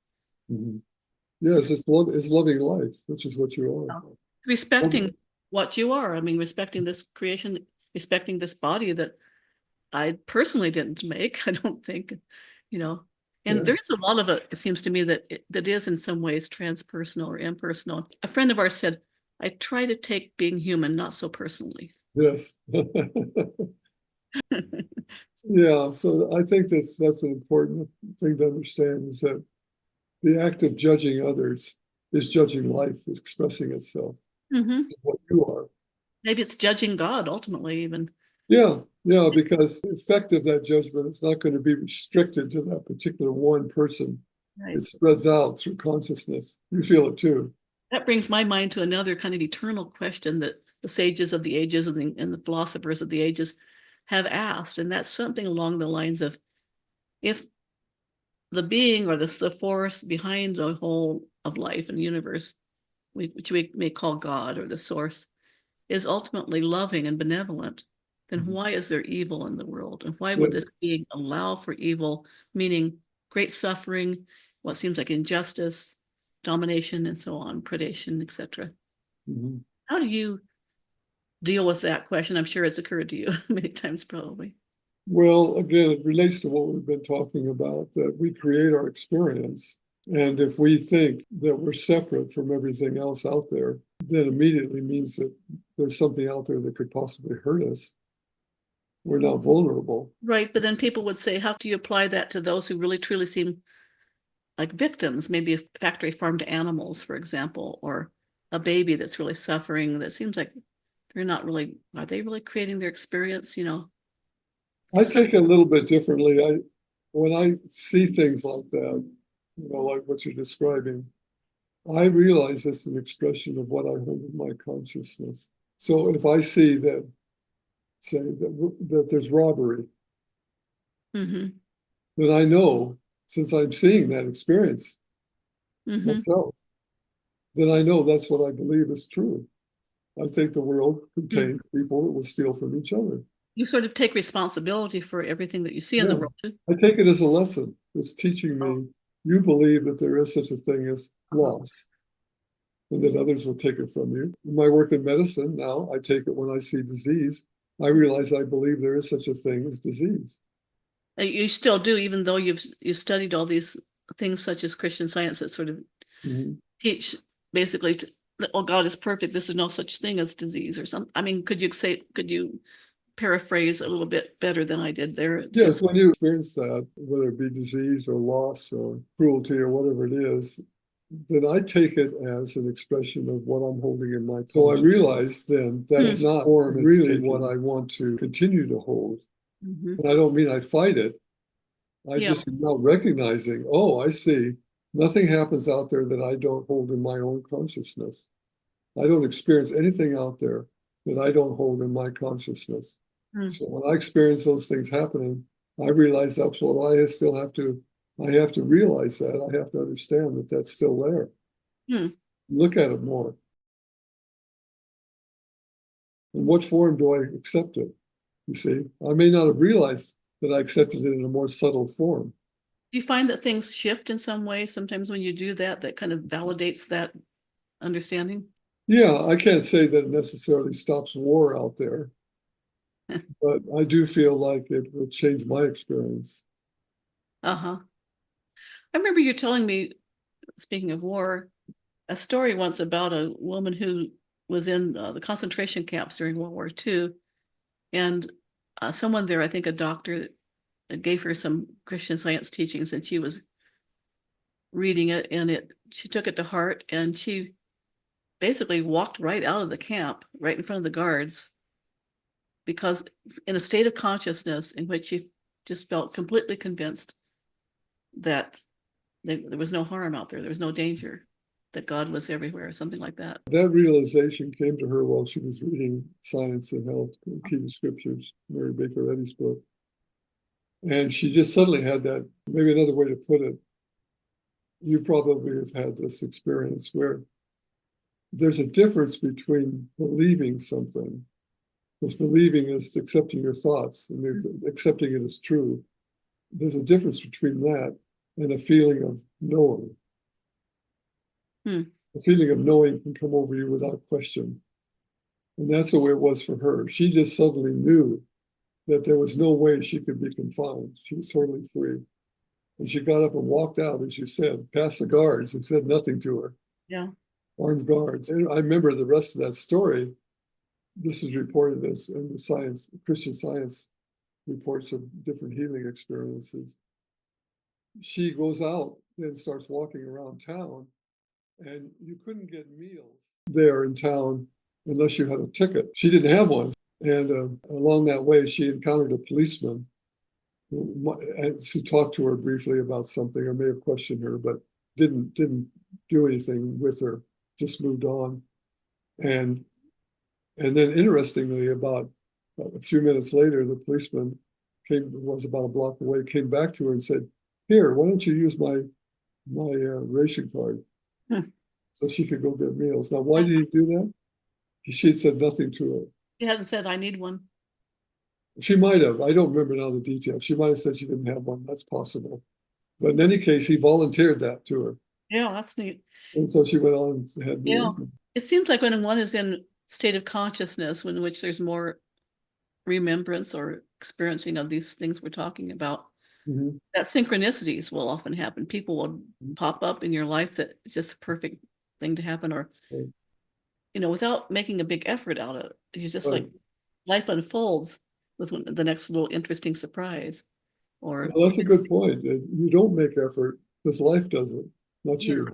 Yes, it's loving life, which is what you are.
respecting what you are. I mean, respecting this creation, respecting this body that I personally didn't make, I don't think, And there is a lot of it seems to me, that is in some ways transpersonal or impersonal. A friend of ours said, I try to take being human not so personally.
Yes. Yeah, so I think that's an important thing to understand, is that the act of judging others is judging life, is expressing itself, what you are.
Maybe it's judging God ultimately, even.
Yeah, because the effect of that judgment is not going to be restricted to that particular one person.
Right.
It spreads out through consciousness. You feel it too.
That brings my mind to another kind of eternal question that the sages of the ages and the philosophers of the ages have asked. And that's something along the lines of, if the being or the force behind the whole of life and the universe, which we may call God or the source, is ultimately loving and benevolent, then why is there evil in the world? And why would this being allow for evil, meaning great suffering, what seems like injustice, domination, and so on, predation, etc.? How do you deal with that question? I'm sure it's occurred to you many times, probably.
Well, again, it relates to what we've been talking about, that we create our experience. And if we think that we're separate from everything else out there, then immediately means that there's something out there that could possibly hurt us. We're not vulnerable.
Right. But then people would say, how do you apply that to those who really truly seem like victims, maybe factory farmed animals, for example, or a baby that's really suffering, that seems like are they really creating their experience?
I take it a little bit differently. When I see things like that, like what you're describing, I realize it's an expression of what I hold in my consciousness. So if I see that, say that there's robbery, then I know, since I'm seeing that experience myself, then I know that's what I believe is true. I think the world contains people that will steal from each other.
You sort of take responsibility for everything that you see in the world.
I take it as a lesson. It's teaching me you believe that there is such a thing as loss and that others will take it from you. In my work in medicine now, I take it when I see disease. I realize I believe there is such a thing as disease.
You still do, even though you've studied all these things such as Christian Science that sort of teach basically that, oh, God is perfect. This is no such thing as disease or something. I mean, could you paraphrase a little bit better than I did there?
Yes, when you experience that, whether it be disease or loss or cruelty or whatever it is, then I take it as an expression of what I'm holding in my. So I realize then that's not really what I want to continue to hold. And I don't mean I fight it. I just am now recognizing, oh, I see. Nothing happens out there that I don't hold in my own consciousness. I don't experience anything out there that I don't hold in my consciousness. So when I experience those things happening, I realize that's what I still have to, I have to realize that. I have to understand that that's still there. Look at it more. In what form do I accept it? You see, I may not have realized that I accepted it in a more subtle form.
Do you find that things shift in some way sometimes when you do that, that kind of validates that understanding?
Yeah, I can't say that it necessarily stops war out there, but I do feel like it will change my experience.
I remember you telling me, speaking of war, a story once about a woman who was in the concentration camps during World War II, and someone there, I think a doctor, gave her some Christian Science teachings, and she was reading it, and she took it to heart, and she basically walked right out of the camp, right in front of the guards, because in a state of consciousness in which she just felt completely convinced that there was no harm out there, there was no danger, that God was everywhere, or something like that.
That realization came to her while she was reading Science and Health, Key Scriptures, Mary Baker Eddy's book. And she just suddenly had that, maybe another way to put it, you probably have had this experience where there's a difference between believing something, because believing is accepting your thoughts and accepting it as true. There's a difference between that and a feeling of knowing. The feeling of knowing can come over you without question. And that's the way it was for her. She just suddenly knew that there was no way she could be confined. She was totally free. And she got up and walked out, as you said, past the guards and said nothing to her.
Yeah.
Armed guards. And I remember the rest of that story. This is reported as in the Science, Christian Science reports of different healing experiences. She goes out and starts walking around town, and you couldn't get meals there in town unless you had a ticket. She didn't have one. And along that way, she encountered a policeman who talked to her briefly about something, or may have questioned her, but didn't do anything with her, just moved on. And then interestingly, about a few minutes later, the policeman was about a block away, came back to her and said, "Here, why don't you use my ration card?" So she could go get meals. Now, why did he do that? She had said nothing to her.
She hadn't said, "I need one."
She might have. I don't remember now the details. She might have said she didn't have one. That's possible. But in any case, he volunteered that to her.
Yeah, that's neat.
And so she went on and had meals.
Yeah. It seems like when one is in state of consciousness, in which there's more remembrance or experiencing of these things we're talking about, that synchronicities will often happen. People will pop up in your life that it's just a perfect thing to happen, or without making a big effort out of it. It's just like life unfolds with the next little interesting surprise. Or
well, that's a good point. You don't make effort because life does it, not you.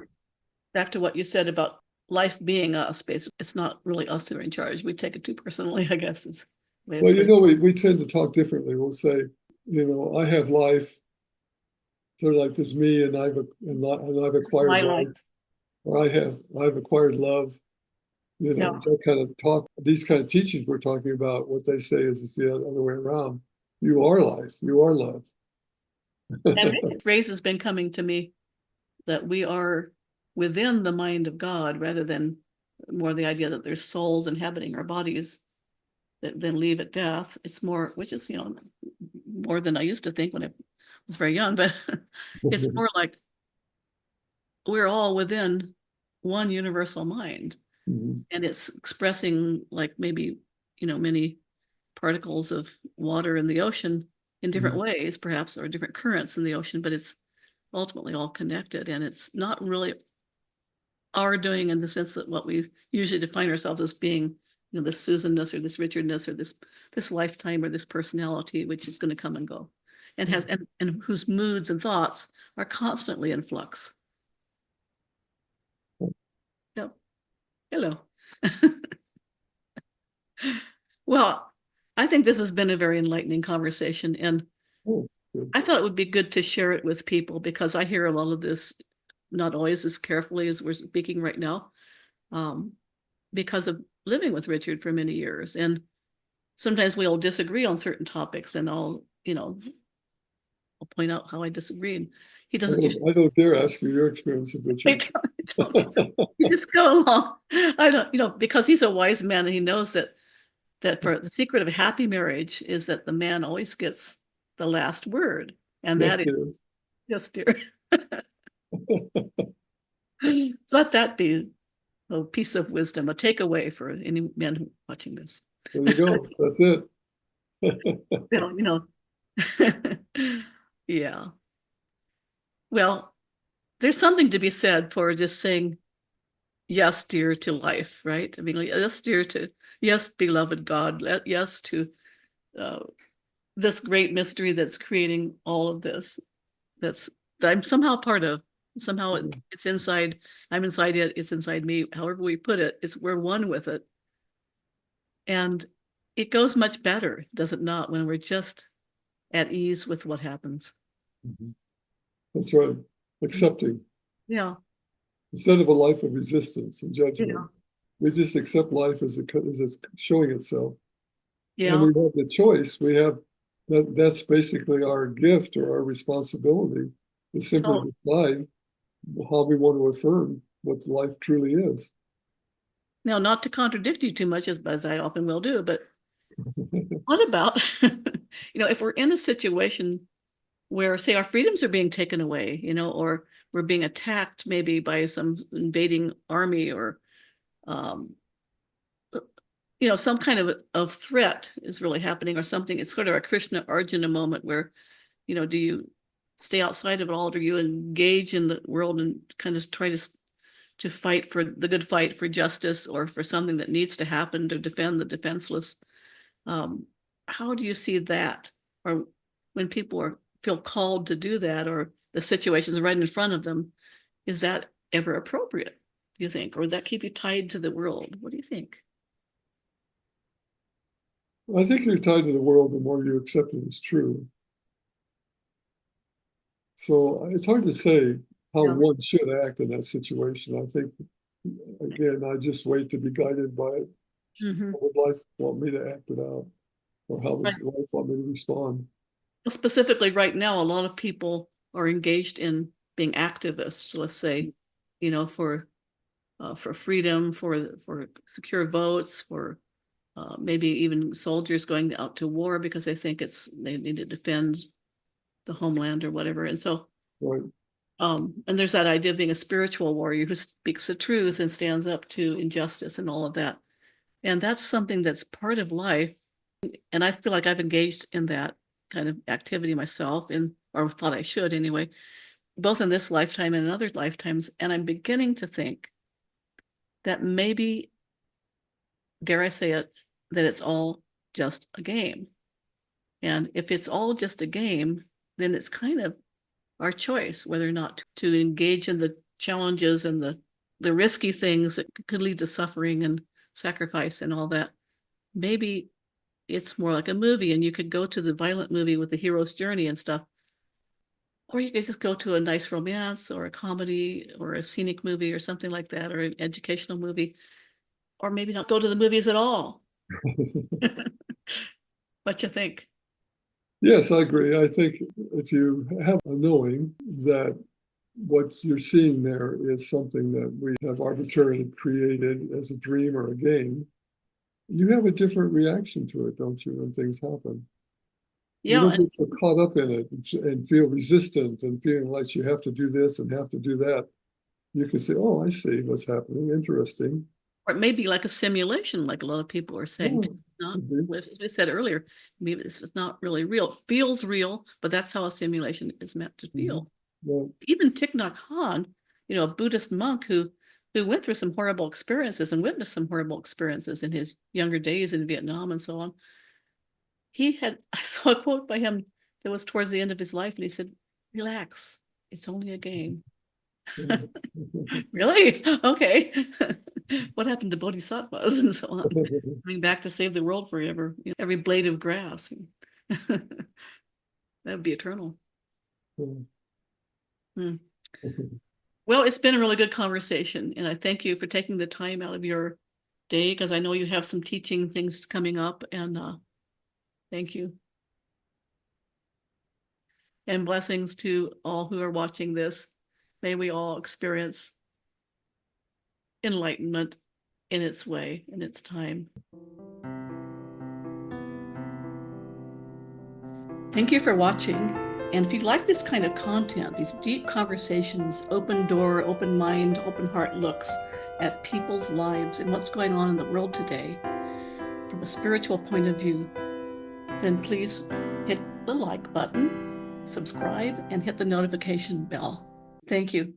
Back to what you said about life being us, basically. It's not really us who are in charge. We take it too personally, I guess.
Well, we tend to talk differently. We'll say, I have life. Sort of like there's me, and I've acquired life. Or I've acquired love. That kind of talk. These kind of teachings we're talking about, what they say is it's the other way around. You are life. You are love.
And this phrase has been coming to me, that we are within the mind of God, rather than more the idea that there's souls inhabiting our bodies that then leave at death. It's more, which is, more than I used to think when I was very young, but it's more like we're all within one universal mind.
Mhm.
And it's expressing like maybe, many particles of water in the ocean in different
Mhm.
ways, perhaps, or different currents in the ocean, but it's ultimately all connected. And it's not really our doing in the sense that what we usually define ourselves as being, this Susanness or this Richardness or this lifetime or this personality, which is going to come and go and has and whose moods and thoughts are constantly in flux. Yep. Hello. Well, I think this has been a very enlightening conversation, and
Oh, good.
I thought it would be good to share it with people because I hear a lot of this, not always as carefully as we're speaking right now, um, because of living with Richard for many years. And sometimes we'll disagree on certain topics, and I'll point out how I disagree. And he doesn't usually.
I don't dare ask for your experience of
I
Richard.
don't, I don't. You just go along. I don't, because he's a wise man and he knows that for the secret of a happy marriage is that the man always gets the last word. And
Yes,
that
dear.
is, yes, dear. Let that be a piece of wisdom, a takeaway for any men watching this.
There you go. That's it.
You know. Yeah. Well, there's something to be said for just saying yes, dear, to life, right? I mean, like, yes, dear, to yes, beloved God, yes to uh, this great mystery that's creating all of this. That I'm somehow part of. Somehow it's inside. I'm inside it. It's inside me. However we put it, we're one with it, and it goes much better, does it not, when we're just at ease with what happens?
Mhm. That's right. Accepting
Yeah,
instead of a life of resistance and
yeah,
judgment. We just accept life as it's showing itself. And
yeah.
we have the choice. We have that's basically our gift or our responsibility to simply
So
decide how we want to affirm what life truly is.
now, not to contradict you too much, as I often will do, but what about, if we're in a situation where, say, our freedoms are being taken away, or we're being attacked maybe by some invading army or, um, some kind of threat is really happening or something. It's sort of a Krishna Arjuna moment where, do you stay outside of it all or do you engage in the world and kind of try to fight for the good fight for justice or for something that needs to happen to defend the defenseless? Um, how do you see that? Or when people feel called to do that, or the situation's right in front of them, is that ever appropriate, do you think? Or would that keep you tied to the world? What do you think?
I think you're tied to the world the more you accept it as true. So it's hard to say how
Yeah.
one should act in that situation. I think, again, I just wait to be guided by it.
Hmm.
How would life want me to act it out? Or how
Right.
does life want me to respond?
Specifically, right now, a lot of people are engaged in being activists, let's say, for freedom, for secure votes, for maybe even soldiers going out to war because they need to defend the homeland or whatever. And so,
Right.
and there's that idea of being a spiritual warrior who speaks the truth and stands up to injustice and all of that. And that's something that's part of life. And I feel like I've engaged in that kind of activity myself, or thought I should anyway, both in this lifetime and in other lifetimes. And I'm beginning to think that maybe, dare I say it, that it's all just a game. And if it's all just a game, then it's kind of our choice whether or not to engage in the challenges and the risky things that could lead to suffering and sacrifice and all that. Maybe it's more like a movie and you could go to the violent movie with the hero's journey and stuff, or you could just go to a nice romance or a comedy or a scenic movie or something like that, or an educational movie, or maybe not go to the movies at all. What you think?
Yes, I agree. I think if you have a knowing that what you're seeing there is something that we have arbitrarily created as a dream or a game, you have a different reaction to it, don't you, when things happen? You
Yeah,
don't get so caught up in it and feel resistant and feeling like you have to do this and have to do that. you can say, oh, I see what's happening. Interesting.
Or it may be like a simulation, like a lot of people are saying.
Oh,
Too. It's not,
could be.
as we said earlier, maybe this is not really real. It feels real, but that's how a simulation is meant to
Mhm.
feel.
Well,
Even Thich Nhat Hanh, a Buddhist monk who went through some horrible experiences and witnessed some horrible experiences in his younger days in Vietnam and so on. I saw a quote by him that was towards the end of his life, and he said, "Relax, it's only a game." Really? Okay. What happened to bodhisattvas and so on? Coming back to save the world forever, every blade of grass. That would be eternal. Hmm. Well, it's been a really good conversation, and I thank you for taking the time out of your day because I know you have some teaching things coming up, and thank you. And blessings to all who are watching this. May we all experience enlightenment in its way, in its time. Thank you for watching. And if you like this kind of content, these deep conversations, open door, open mind, open heart looks at people's lives and what's going on in the world today from a spiritual point of view, then please hit the like button, subscribe, and hit the notification bell. Thank you.